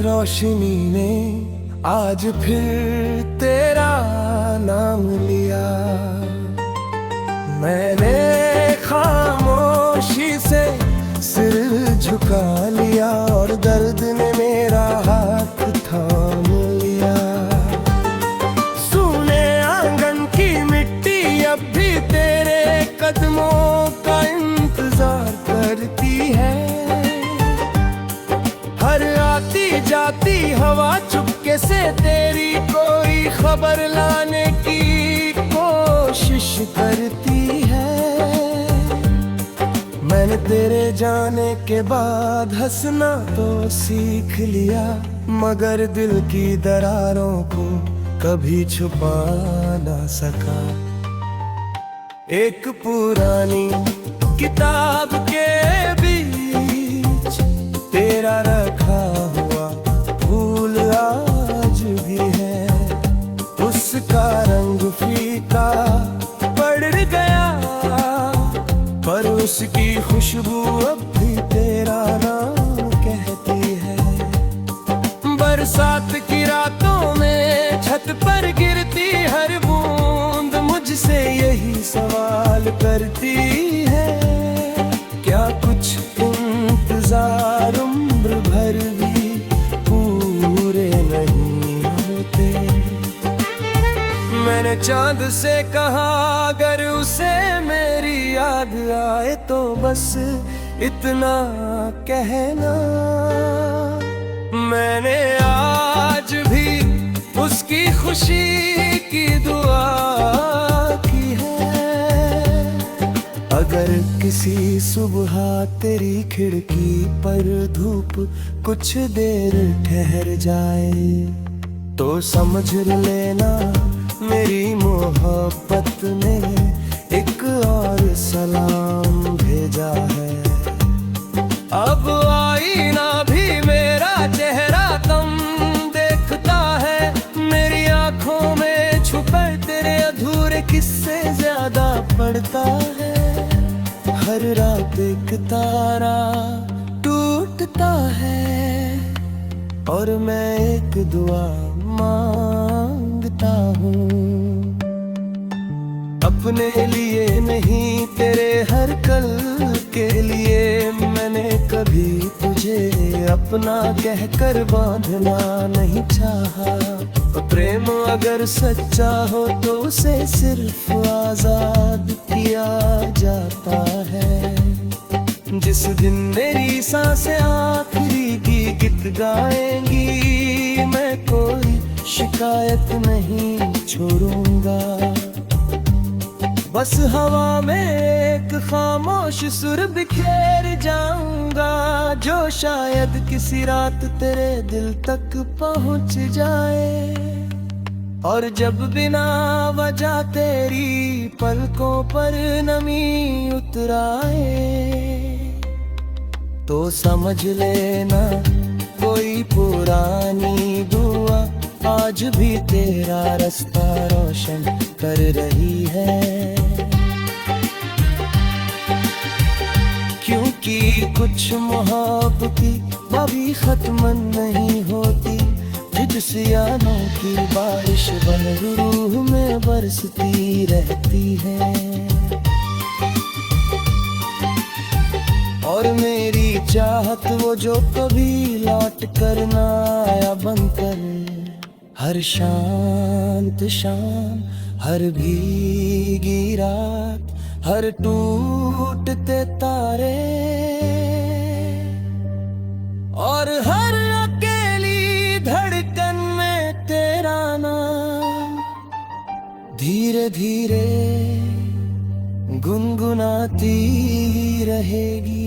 रोशनी ने आज फिर तेरा नाम लिया। मैंने खामोशी से सिर झुका लिया और दर्द ने मेरा हाथ थाम लिया। सूने आंगन की मिट्टी अब भी तेरे कदमों का इंतजार करती है। हर आती जाती हवा चुपके से तेरी कोई खबर लाने की कोशिश करती है। मैंने तेरे जाने के बाद हंसना तो सीख लिया, मगर दिल की दरारों को कभी छुपा ना सका। एक पुरानी किताब के बीच तेरा रखा हुआ फूल आज भी है। उसका रंग फीका पड़ गया, पर उसकी खुशबू अब भी तेरा नाम कहती है। बरसात की रातों में छत पर गिरती हर बूंद मुझसे यही सवाल करती है, क्या कुछ इंतजार उम्र भर भी पूरे नहीं होते। मैंने चांद से कहा अगर उसे मेरी याद आए तो बस इतना कहना। मैंने आज भी उसकी खुशी की दुआ की है। अगर किसी सुबह तेरी खिड़की पर धूप कुछ देर ठहर जाए तो समझ लेना मेरी मोहब्बत ने एक और सलाम भेजा है। अब आईना भी मेरा चेहरा कम देखता है, मेरी आंखों में छुपे तेरे अधूरे किस्से ज्यादा पड़ता है। हर रात एक तारा टूटता है और मैं एक दुआ मांगता हूँ। अपने लिए नहीं तेरे हर कल के लिए मैंने कभी तुझे अपना कहकर बांधना नहीं चाहा। प्रेम अगर सच्चा हो तो उसे सिर्फ आजाद किया जाता है। जिस दिन मेरी सांसें आखिरी की गीत गाएंगी मैं कोई शिकायत नहीं छोड़ूंगा। बस हवा में एक खामोश सुर बिखेर जाऊंगा जो शायद किसी रात तेरे दिल तक पहुंच जाए। और जब बिना वजह तेरी पलकों पर नमी उतराए तो समझ लेना कोई पुरानी दुआ आज भी तेरा रास्ता रोशन कर रही है। क्योंकि कुछ मोहब्बती कभी खत्म नहीं होती, जिज्सियानों की बारिश बन रूह में बरसती रहती है। और मेरी चाहत वो जो कभी लौट कर ना आया बनकर, हर शांत शाम हर भीगी रात हर टूटते तारे और हर अकेली धड़कन में तेरा नाम धीरे धीरे गुनगुनाती रहेगी।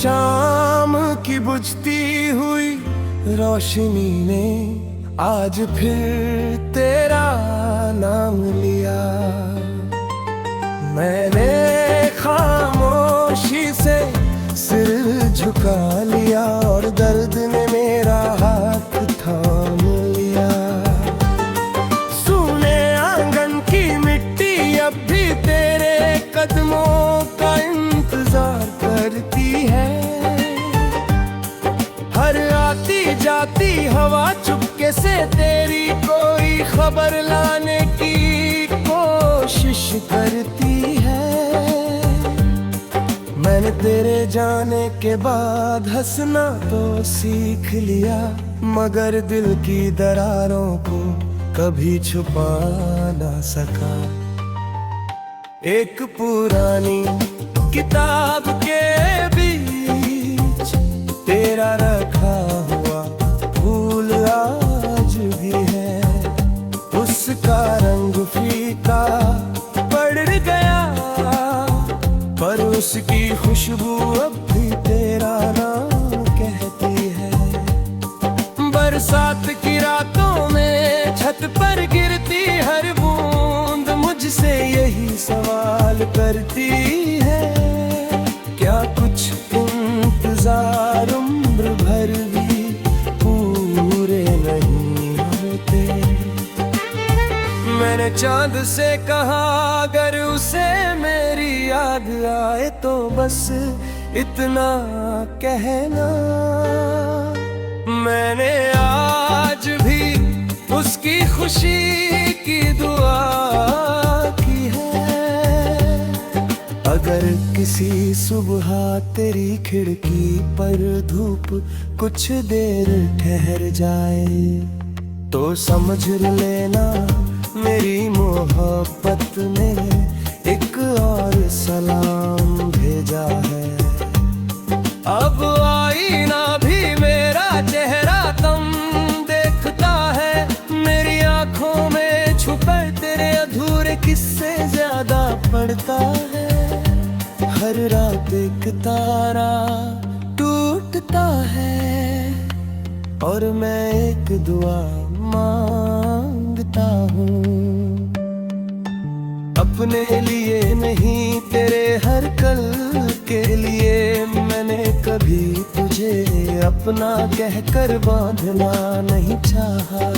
शाम की बुझती हुई रोशनी ने आज फिर तेरा नाम लिया। मैंने खामोशी से सिर झुका लिया और दर्द ने मेरा हाथ थाम लिया। सूने आंगन की मिट्टी अब भी तेरे कदमों का इंतजार करती है। हर आती जाती हवा चुपके से तेरी कोई खबर लाने की कोशिश करती है। मैंने तेरे जाने के बाद हंसना तो सीख लिया, मगर दिल की दरारों को कभी छुपा ना सका। एक पुरानी किताब के बीच तेरा रखा हुआ फूल आज भी है। उसका रंग फीका पड़ गया पर उसकी खुशबू अब भी तेरा नाम कहती है। बरसात की रातों में छत पर गिरती हर बूंद मुझसे यही सवाल करती है, क्या कुछ इंतजार उम्र भर भी पूरे नहीं होते। मैंने चांद से कहा अगर उसे मेरी याद आए तो बस इतना कहना। मैंने आज भी उसकी खुशी की दुआ की है। अगर किसी सुबह तेरी खिड़की पर धूप कुछ देर ठहर जाए तो समझ लेना मेरी मोहब्बत ने एक और सलाम भेजा है। अब आईना भी मेरा चेहरा कम देखता है, मेरी आंखों में छुपे तेरे अधूरे किस्से ज्यादा पड़ता है। हर रात एक तारा टूटता है और मैं एक दुआ मांगता हूँ। अपने लिए नहीं तेरे हर कल के लिए मैंने कभी तुझे अपना कहकर बांधना नहीं चाहा।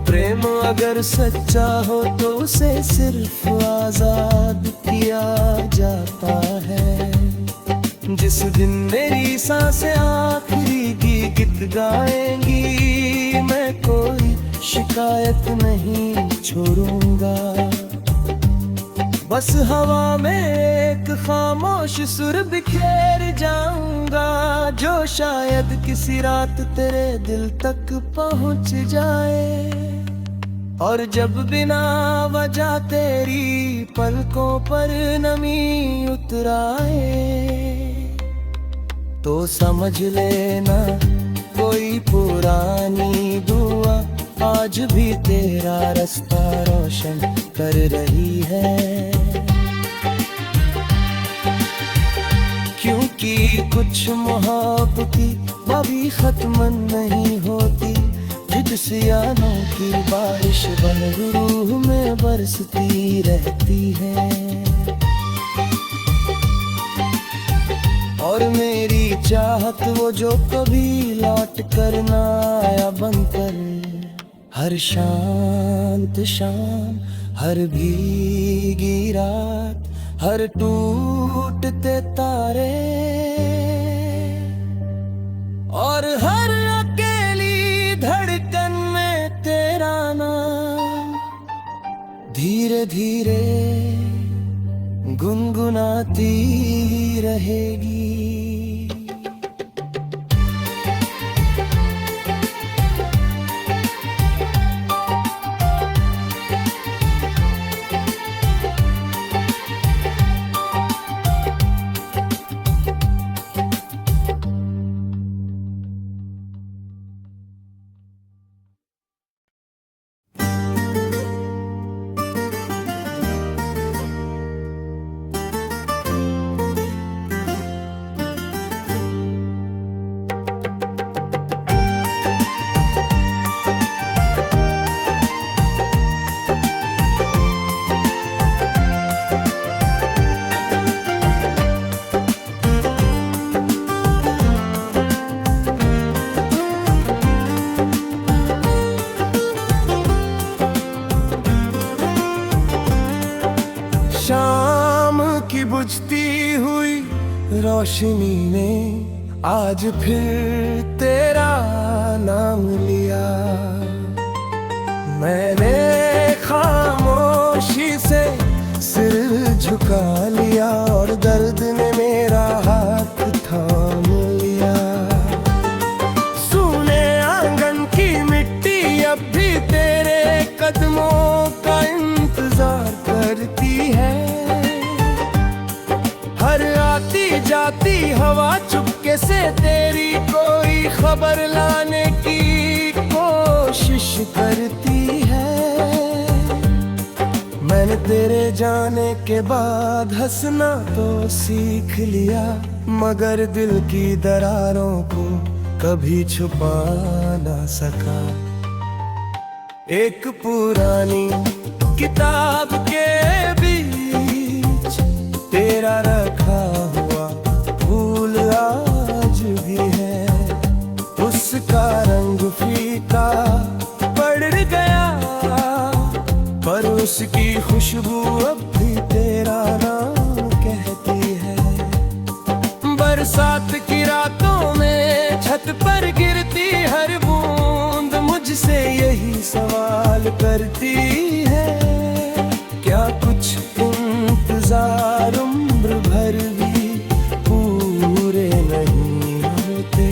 प्रेम अगर सच्चा हो तो उसे सिर्फ आजाद किया जाता है। जिस दिन मेरी सांसें आखिरी की गीत गाएंगी मैं कोई शिकायत नहीं छोड़ूंगा। बस हवा में एक खामोश सुर बिखेर जाऊंगा जो शायद किसी रात तेरे दिल तक पहुंच जाए। और जब बिना वजह तेरी पलकों पर नमी उतर आए तो समझ लेना कोई पुरानी दुआ आज भी तेरा रास्ता रोशन कर रही है। क्योंकि कुछ मोहब्बती कभी खत्म नहीं होती, जिद्सियानों की बारिश बन रूह में बरसती रहती है। और मेरी चाहत वो जो कभी लौट कर ना आया बनकर, हर शांत शाम, हर भीगी रात, हर टूटते तारे और हर अकेली धड़कन में तेरा नाम धीरे धीरे गुनगुनाती रहेगी। रोशनी ने आज फिर तेरा नाम लिया। मैंने खामोशी से सिर झुका लिया और दर्द ने मेरा हाथ थाम लिया। सूने आंगन की मिट्टी अब भी तेरे कदमों का इंतजार करती है। हर आती जाती हवा चुपके से तेरी कोई खबर लाने की कोशिश करती है। मैंने तेरे जाने के बाद हंसना तो सीख लिया, मगर दिल की दरारों को कभी छुपा ना सका। एक पुरानी किताब के बीच तेरा रखा हुआ फूल आज भी है। उसका रंग फीका पड़ गया पर उसकी खुशबू अब भी तेरा नाम कहती है। बरसात की रातों में छत पर गिरती हर बूंद मुझसे यही सवाल करती है, क्या कुछ इंतजार उम्र भर भी पूरे नहीं होते।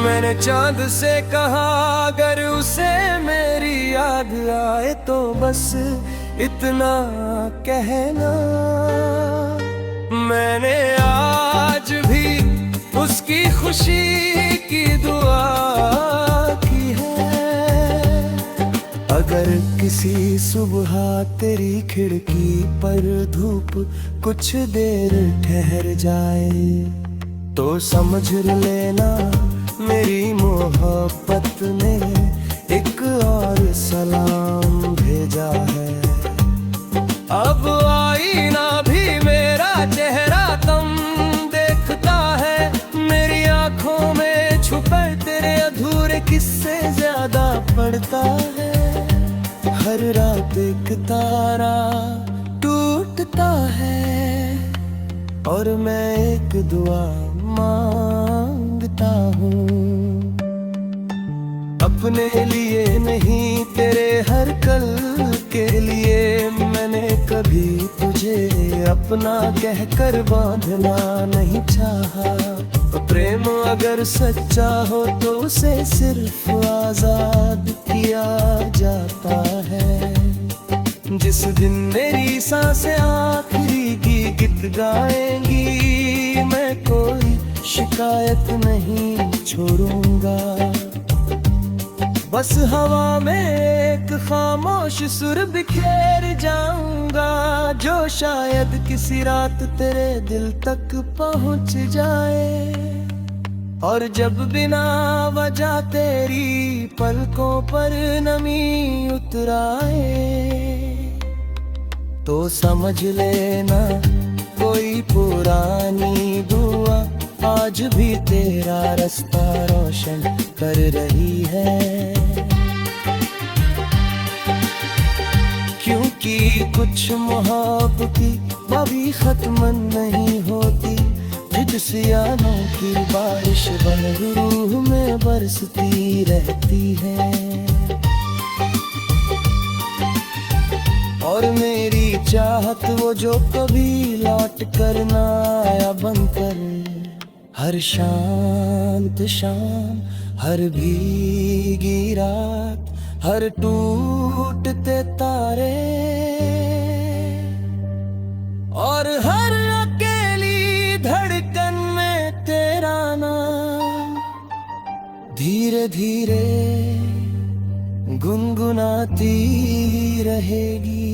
मैंने चांद से कहा अगर उसे मेरी याद आए तो बस इतना कहना। मैंने आज भी उसकी खुशी की दुआ की है। अगर किसी सुबह तेरी खिड़की पर धूप कुछ देर ठहर जाए तो समझ लेना मेरी मोहब्बत ने एक और सलाम भेजा है। अब आईना भी मेरा चेहरा तुम देखता है, मेरी आंखों में छुपे तेरे अधूरे किस्से ज्यादा पड़ता है। हर रात एक तारा टूटता है और मैं एक दुआ मांगता हूँ। अपने लिए नहीं तेरे हर कल के लिए मैंने कभी तुझे अपना कहकर बांधना नहीं चाहा। प्रेम अगर सच्चा हो तो उसे सिर्फ आजाद किया जाता है। जिस दिन मेरी सांसें आखिरी की गीत गाएंगी मैं कोई शिकायत नहीं छोड़ूंगा। बस हवा में एक खामोश सुर बिखेर जाऊंगा जो शायद किसी रात तेरे दिल तक पहुंच जाए। और जब बिना वजह तेरी पलकों पर नमी उतराए तो समझ लेना कोई पुरानी दुआ आज भी तेरा रास्ता रोशन कर रही है। क्योंकि कुछ मोहब्बती कभी खत्म नहीं होती, जिसयानों की बारिश बन रूह में बरसती रहती है। और मेरी चाहत वो जो कभी लौट कर ना आया बनकर हर शांत शाम, हर भीगी रात, हर टूटते तारे और हर अकेली धड़कन में तेरा नाम धीरे धीरे गुनगुनाती रहेगी।